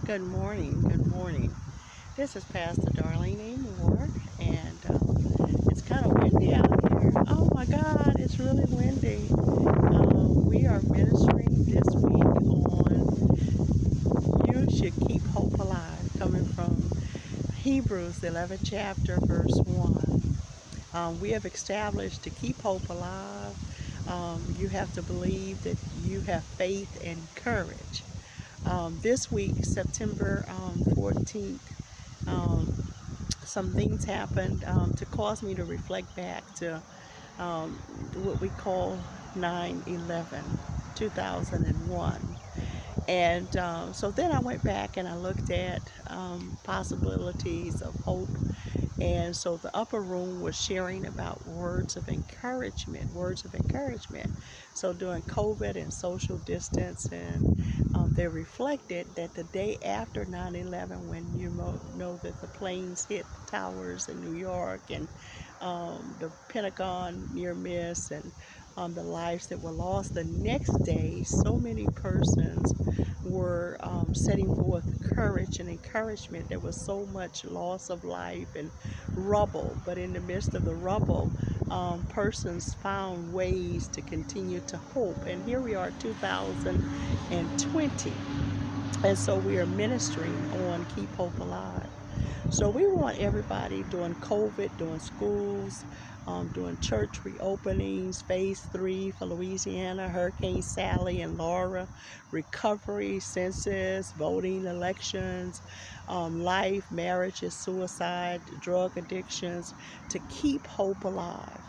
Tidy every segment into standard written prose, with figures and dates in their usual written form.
Good morning. Good morning. This is Pastor Darlene A. Moore, and it's kind of windy out here. Oh my God, it's really windy. We are ministering this week on You Should Keep Hope Alive, coming from Hebrews, the 11th chapter, verse 1. We have established to keep hope alive, you have to believe that you have faith and courage. This week, September 14th, um, some things happened to cause me to reflect back to um, what we call 9/11, 2001. And so then I went back and I looked at possibilities of hope. And so the upper room was sharing about words of encouragement, words of encouragement. So during COVID and social distance, and they reflected that the day after 9/11, when you know that the planes hit the towers in New York and the Pentagon near miss and the lives that were lost, the next day, so many persons were setting forth courage and encouragement. There was so much loss of life and rubble, but in the midst of the rubble, persons found ways to continue to hope. And here we are, 2020, and so we are ministering on Keep Hope Alive. So we want everybody during COVID, during schools, doing church reopenings, phase 3 for Louisiana, Hurricane Sally and Laura, recovery, census, voting, elections, life, marriages, suicide, drug addictions, to keep hope alive.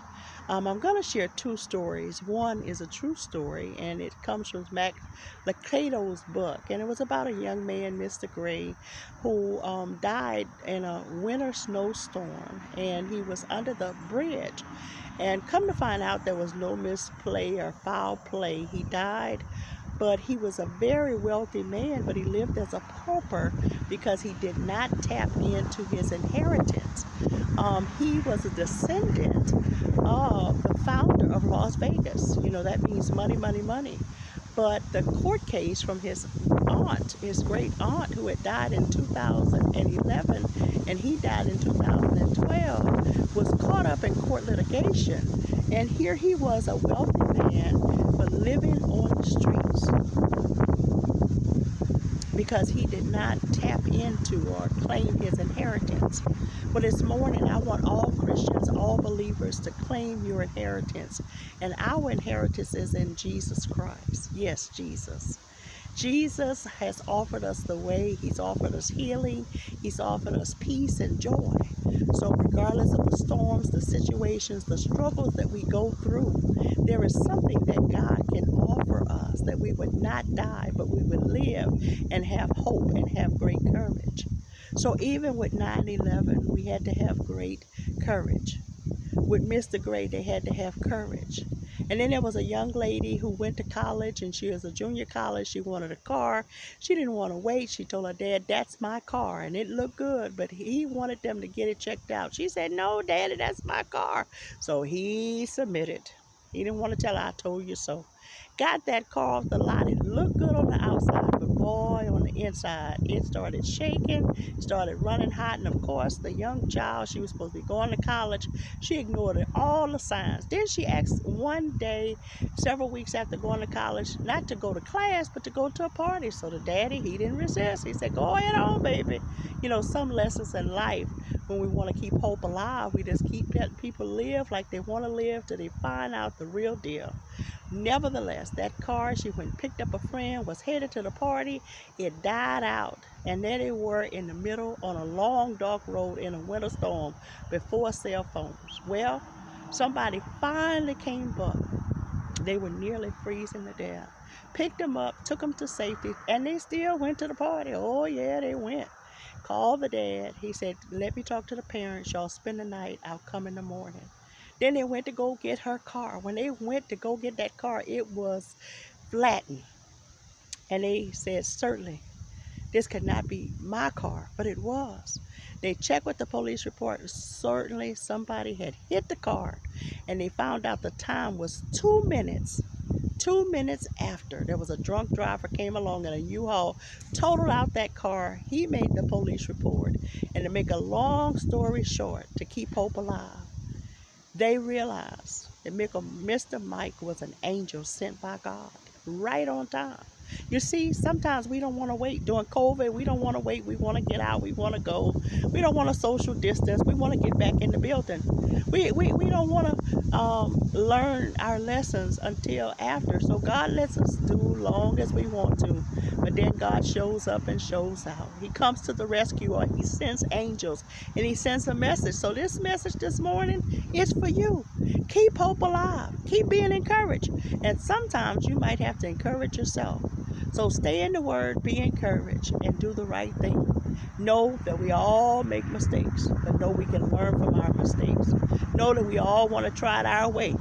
I'm going to share two stories. One is a true story, and it comes from Mac Lucado's book, and it was about a young man, Mr. Gray, who died in a winter snowstorm, and he was under the bridge. And come to find out, there was no misplay or foul play. He died, but he was a very wealthy man, but he lived as a pauper because he did not tap into his inheritance. He was a descendant of the founder of Las Vegas. You know, that means money, money, money. But the court case from his aunt, his great aunt, who had died in 2011 and he died in 2012, was caught up in court litigation. And here he was, a wealthy man, but living on the streets because he did not tap into or claim his inheritance. But this morning, I want all Christians, all believers, to claim your inheritance. And our inheritance is in Jesus Christ. Yes, Jesus. Jesus has offered us the way. He's offered us healing. He's offered us peace and joy. So regardless of the storms, the situations, the struggles that we go through, there is something that God can offer us, that we would not die, but we would live and have hope and have great courage. So even with 9/11, we had to have great courage. With Mr. Gray, they had to have courage. And then there was a young lady who went to college, and she was a junior college. She wanted a car. She didn't want to wait. She told her dad, "That's my car." And it looked good, but he wanted them to get it checked out. She said, "No, Daddy, that's my car." So he submitted. He didn't want to tell her, "I told you so." Got that car off the lot. It looked good on the outside, but boy, on the inside, it started shaking, started running hot. And of course, the young child, she was supposed to be going to college, she ignored all the signs. Then she asked one day, several weeks after going to college, not to go to class, but to go to a party. So the daddy, he didn't resist. He said, "Go ahead on, baby." You know, some lessons in life, when we want to keep hope alive, we just keep letting people live like they want to live till they find out the real deal. Nevertheless, that car, she went and picked up a friend, was headed to the party. It died out. And there they were in the middle on a long, dark road in a winter storm before cell phones. Well, somebody finally came up. They were nearly freezing to death. Picked them up, took them to safety, and they still went to the party. Oh, yeah, they went. Called the dad. He said, "Let me talk to the parents. Y'all spend the night. I'll come in the morning." Then they went to go get her car. When they went to go get that car, it was flattened. And they said, "Certainly, this could not be my car," but it was. They checked with the police report. Certainly somebody had hit the car, and they found out the time was 2 minutes 2 minutes after, there was a drunk driver came along in a U-Haul, totaled out that car. He made the police report. And to make a long story short, to keep hope alive, they realized that Mr. Mike was an angel sent by God, right on time. You see, sometimes we don't want to wait. During COVID, we don't want to wait. We want to get out. We want to go. We don't want to social distance. We want to get back in the building. We don't want to learn our lessons until after. So God lets us do long as we want to. But then God shows up and shows out. He comes to the rescue, or he sends angels, and he sends a message. So this message this morning is for you. Keep hope alive. Keep being encouraged. And sometimes you might have to encourage yourself. So stay in the word, be encouraged, and do the right thing. Know that we all make mistakes, but know we can learn from our mistakes. Know that we all want to try it our way,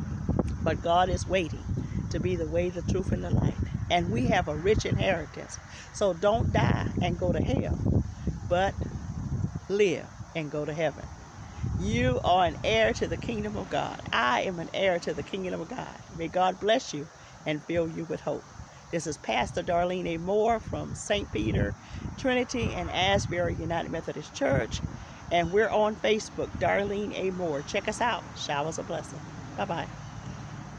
but God is waiting to be the way, the truth, and the light. And we have a rich inheritance. So don't die and go to hell, but live and go to heaven. You are an heir to the kingdom of God. I am an heir to the kingdom of God. May God bless you and fill you with hope. This is Pastor Darlene A. Moore from St. Peter, Trinity, and Asbury United Methodist Church. And we're on Facebook, Darlene A. Moore. Check us out. Showers of blessing. Bye-bye.